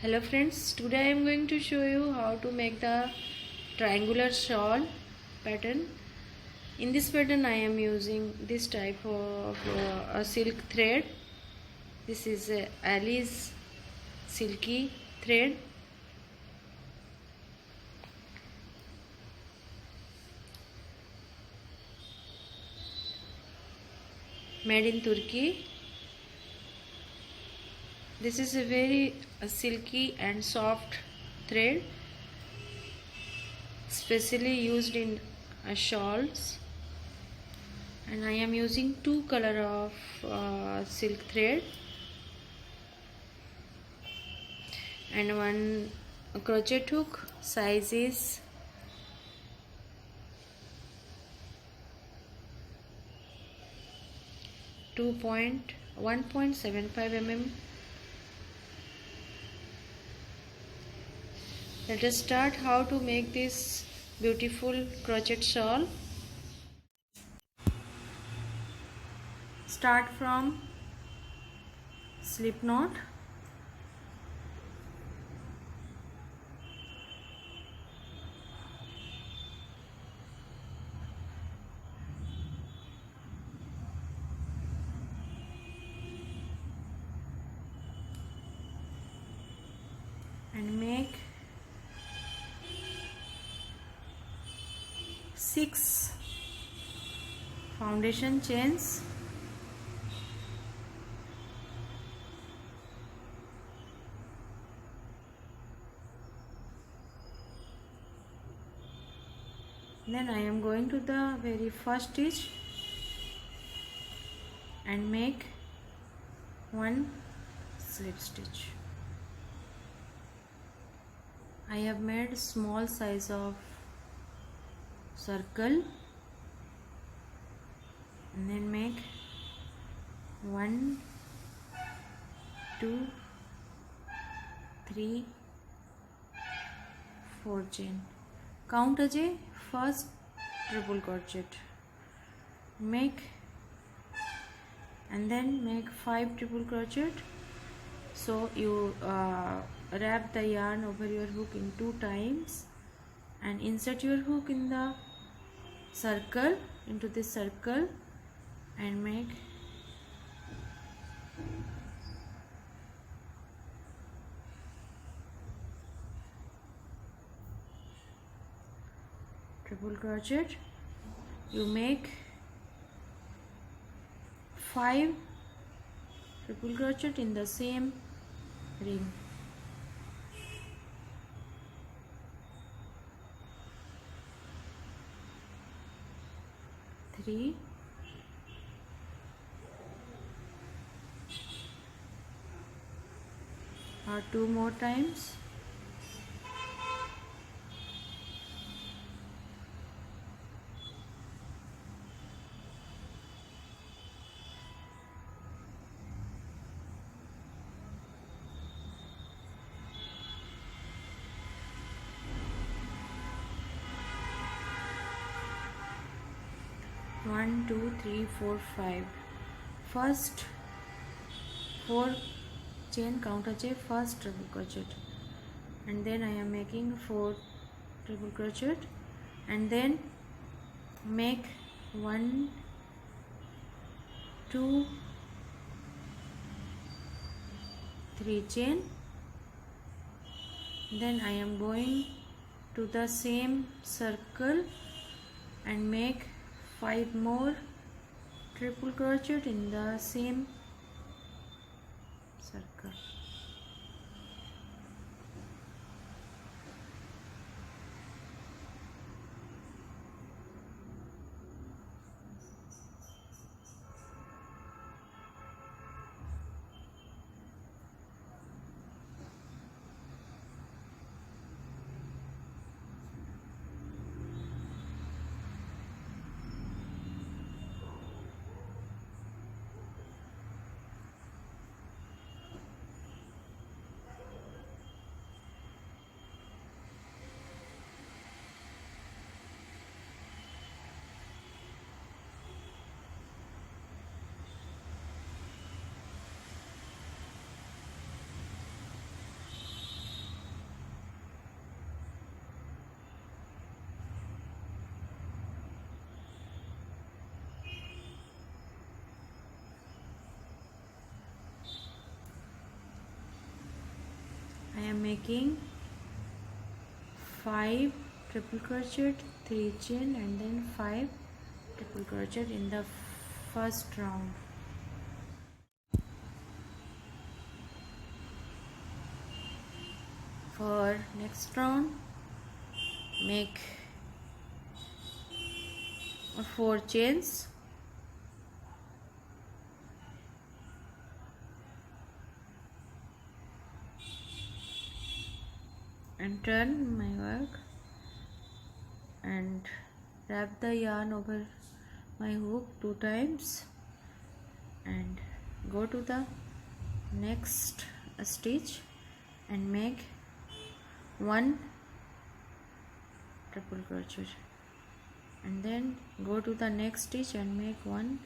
Hello friends, today I am going to show you how to make the triangular shawl pattern. In this pattern I am using this type of a silk thread. This is Alice silky thread. Made in Turkey. This is a very silky and soft thread, specially used in shawls, and I am using two color of silk thread and one crochet hook. Size is 1.75 mm. Let us start how to make this beautiful crochet shawl. Start from slip knot. And make 6 foundation chains. Then I am going to the very first stitch and make one slip stitch. I have made small size of circle and then make 1 2 3 4 chain. Count as a first triple crochet, make and then make 5 triple crochet. So you wrap the yarn over your hook in 2 times and insert your hook in the circle, into this circle, and make triple crochet. You make 5 triple crochet in the same ring. Three, or 2 more times. One, two, three, four, 5. First 4 chain count as a first triple crochet, and then I am making 4 triple crochet, and then make 1 2 3 chain. Then I am going to the same circle and make 5 more triple crochet in the same circle. am making 5 triple crochet, 3 chain, and then 5 triple crochet in the first round. For next round, make 4 chains, and turn my work and wrap the yarn over my hook 2 times and go to the next stitch and make 1 triple crochet, and then go to the next stitch and make 1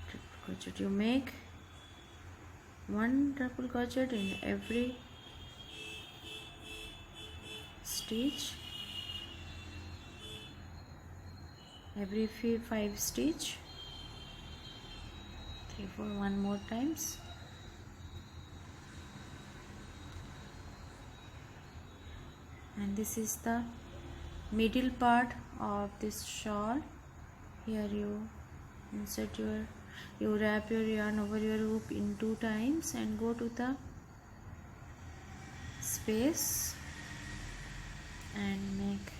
triple crochet. You make 1 triple crochet in every stitch, every 5 stitch, 3 4 1 more times. And this is the middle part of this shawl. Here you wrap your yarn over your hook in 2 times and go to the space and make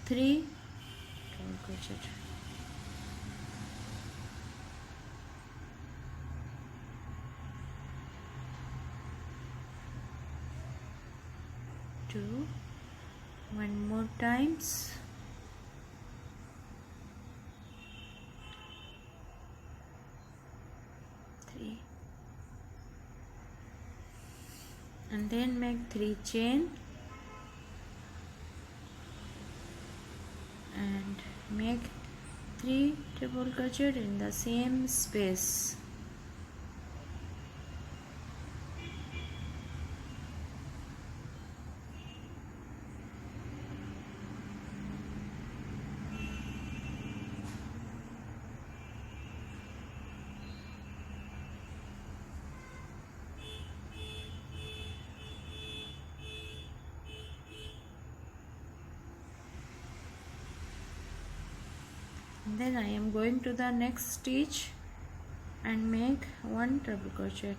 3 double crochet. Two, 1 more times, three, and then make 3 chain and make 3 triple crochet in the same space. And then I am going to the next stitch and make 1 triple crochet.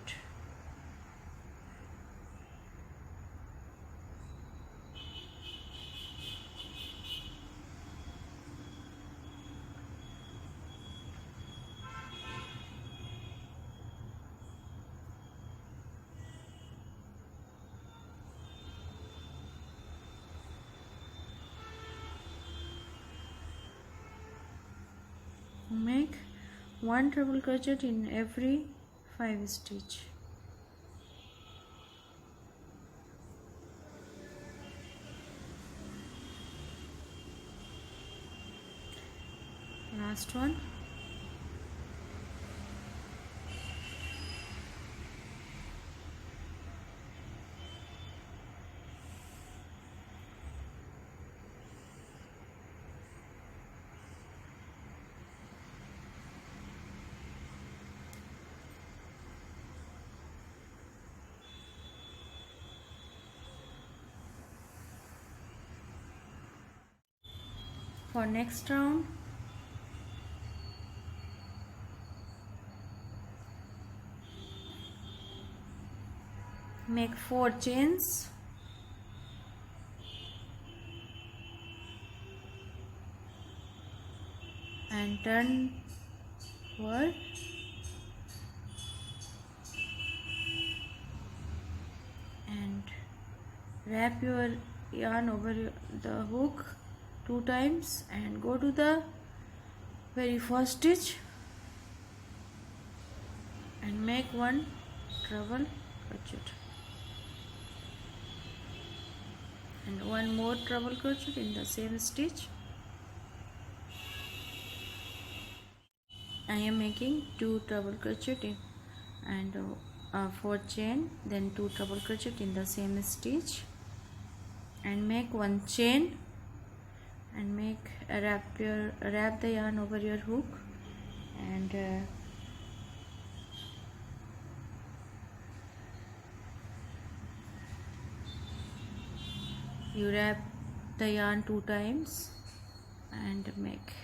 Make 1 triple crochet in every 5 stitch. Last one. For next round, make 4 chains, and turn forward and wrap your yarn over the hook 2 times and go to the very first stitch and make 1 treble crochet and 1 more treble crochet in the same stitch. I am making 2 treble crochet and 4 chain, then 2 treble crochet in the same stitch and make 1 chain and make wrap the yarn over your hook and you wrap the yarn 2 times and make.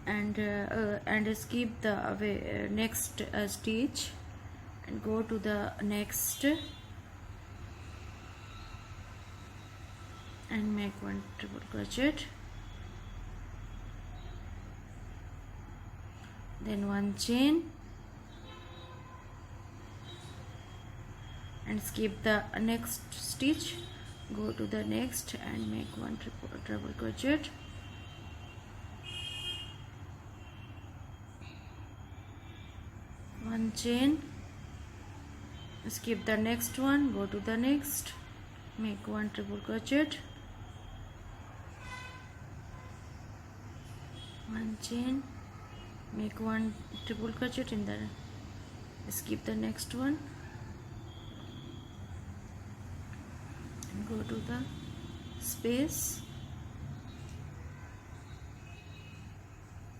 And skip the next stitch and go to the next and make 1 triple crochet, then 1 chain and skip the next stitch, go to the next and make 1 triple crochet, one chain, skip the next one, go to the next, make 1 triple crochet, one chain, make 1 triple crochet in the, skip the next one and go to the space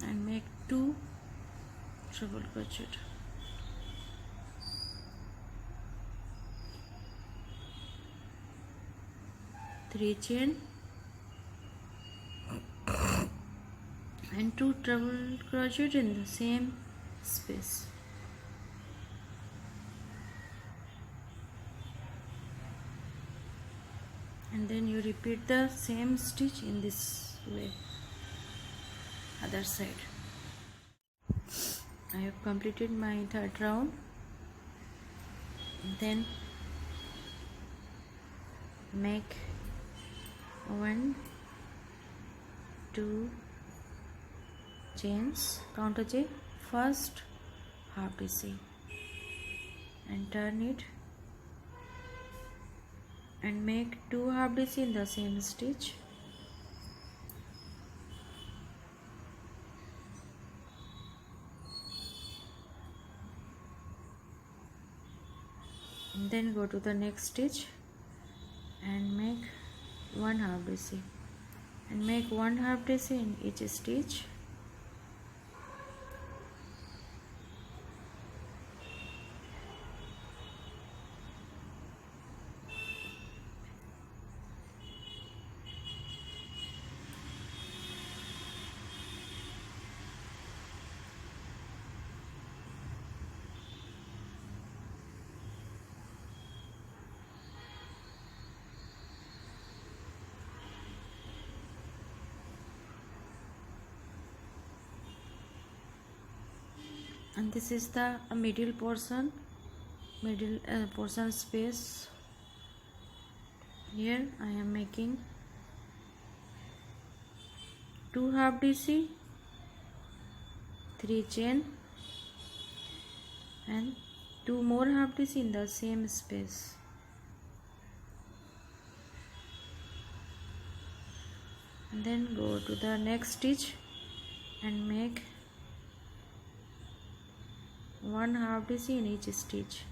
and make 2 triple crochet, three chain and 2 triple crochet in the same space. And then you repeat the same stitch in this way, other side. I have completed my third round. Then make 1, 2 chains, counter chain, first half DC and turn it and make 2 half DC in the same stitch, and then go to the next stitch and make 1 half DC and make 1 half DC in each stitch, and this is the middle portion space. Here I am making 2 half DC, 3 chain and 2 more half DC in the same space. And then go to the next stitch and make 1 half DC in each stitch.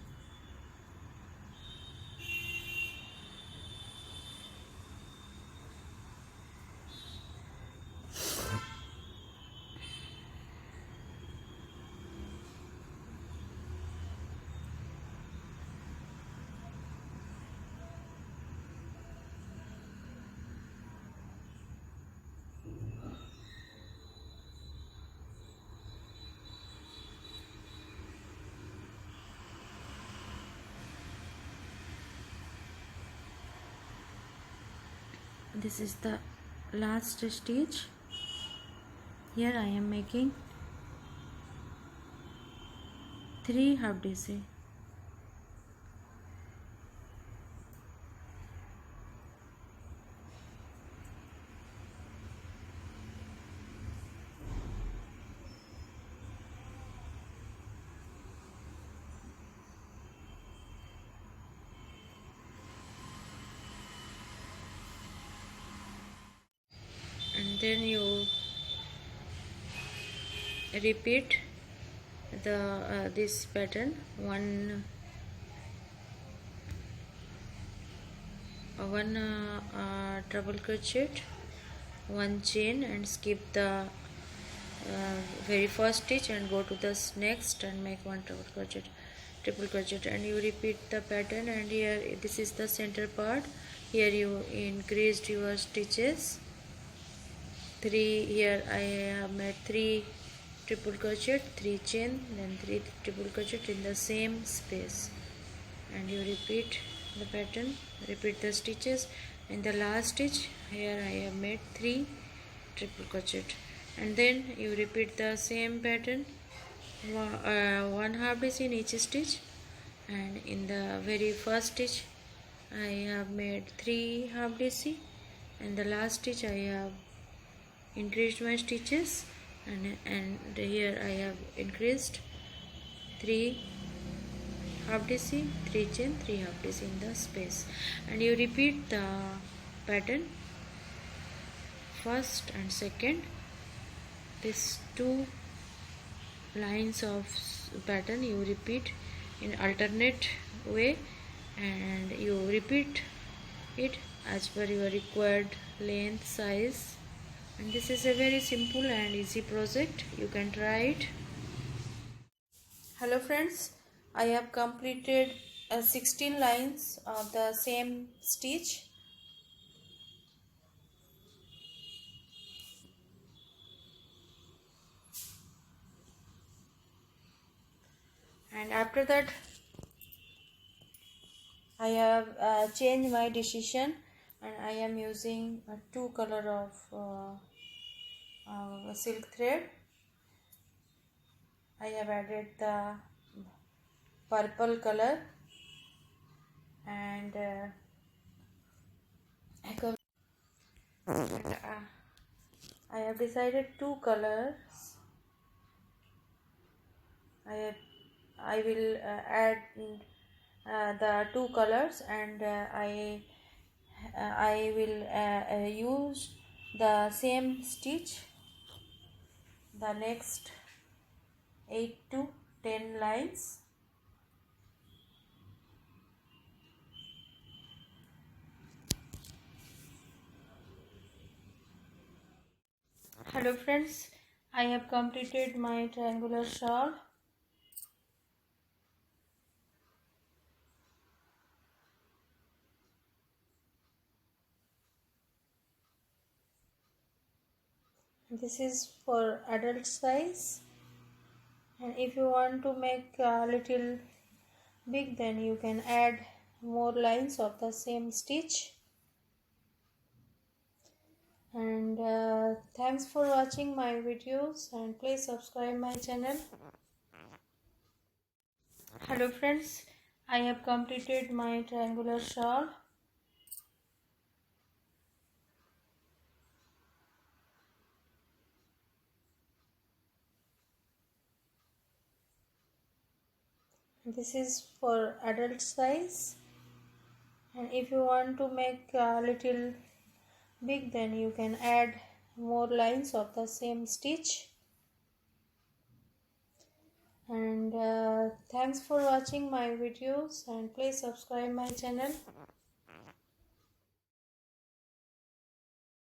This is the last stitch. Here I am making 3 half DC. And then you repeat the this pattern, one triple crochet, one chain, and skip the very first stitch and go to the next and make one triple crochet, and you repeat the pattern. And here this is the center part. Here you increased your stitches 3. Here I have made 3 triple crochet, 3 chain, then 3 triple crochet in the same space, and you repeat the pattern, repeat the stitches. In the last stitch here I have made 3 triple crochet, and then you repeat the same pattern, 1 half daisy in each stitch. And in the very first stitch I have made 3 half daisy, and the last stitch I have increased my stitches, and here I have increased 3 half daisy, 3 chain, 3 half daisy in the space, and you repeat the pattern first and second. These 2 lines of pattern you repeat in alternate way, and you repeat it as per your required length, size. And this is a very simple and easy project. You can try it. Hello friends, I have completed 16 lines of the same stitch. And after that I have changed my decision, and I am using 2 color of silk thread. I have added the purple color, and I have decided 2 colors. I will add the 2 colors, and I will use the same stitch the next 8 to 10 lines. Hello friends, I have completed my triangular shawl. This is for adult size, and if you want to make a little big, then you can add more lines of the same stitch. And thanks for watching my videos, and please subscribe my channel. Hello friends, I have completed my triangular shawl. This is for adult size, and if you want to make a little big, then you can add more lines of the same stitch. And thanks for watching my videos, and please subscribe my channel.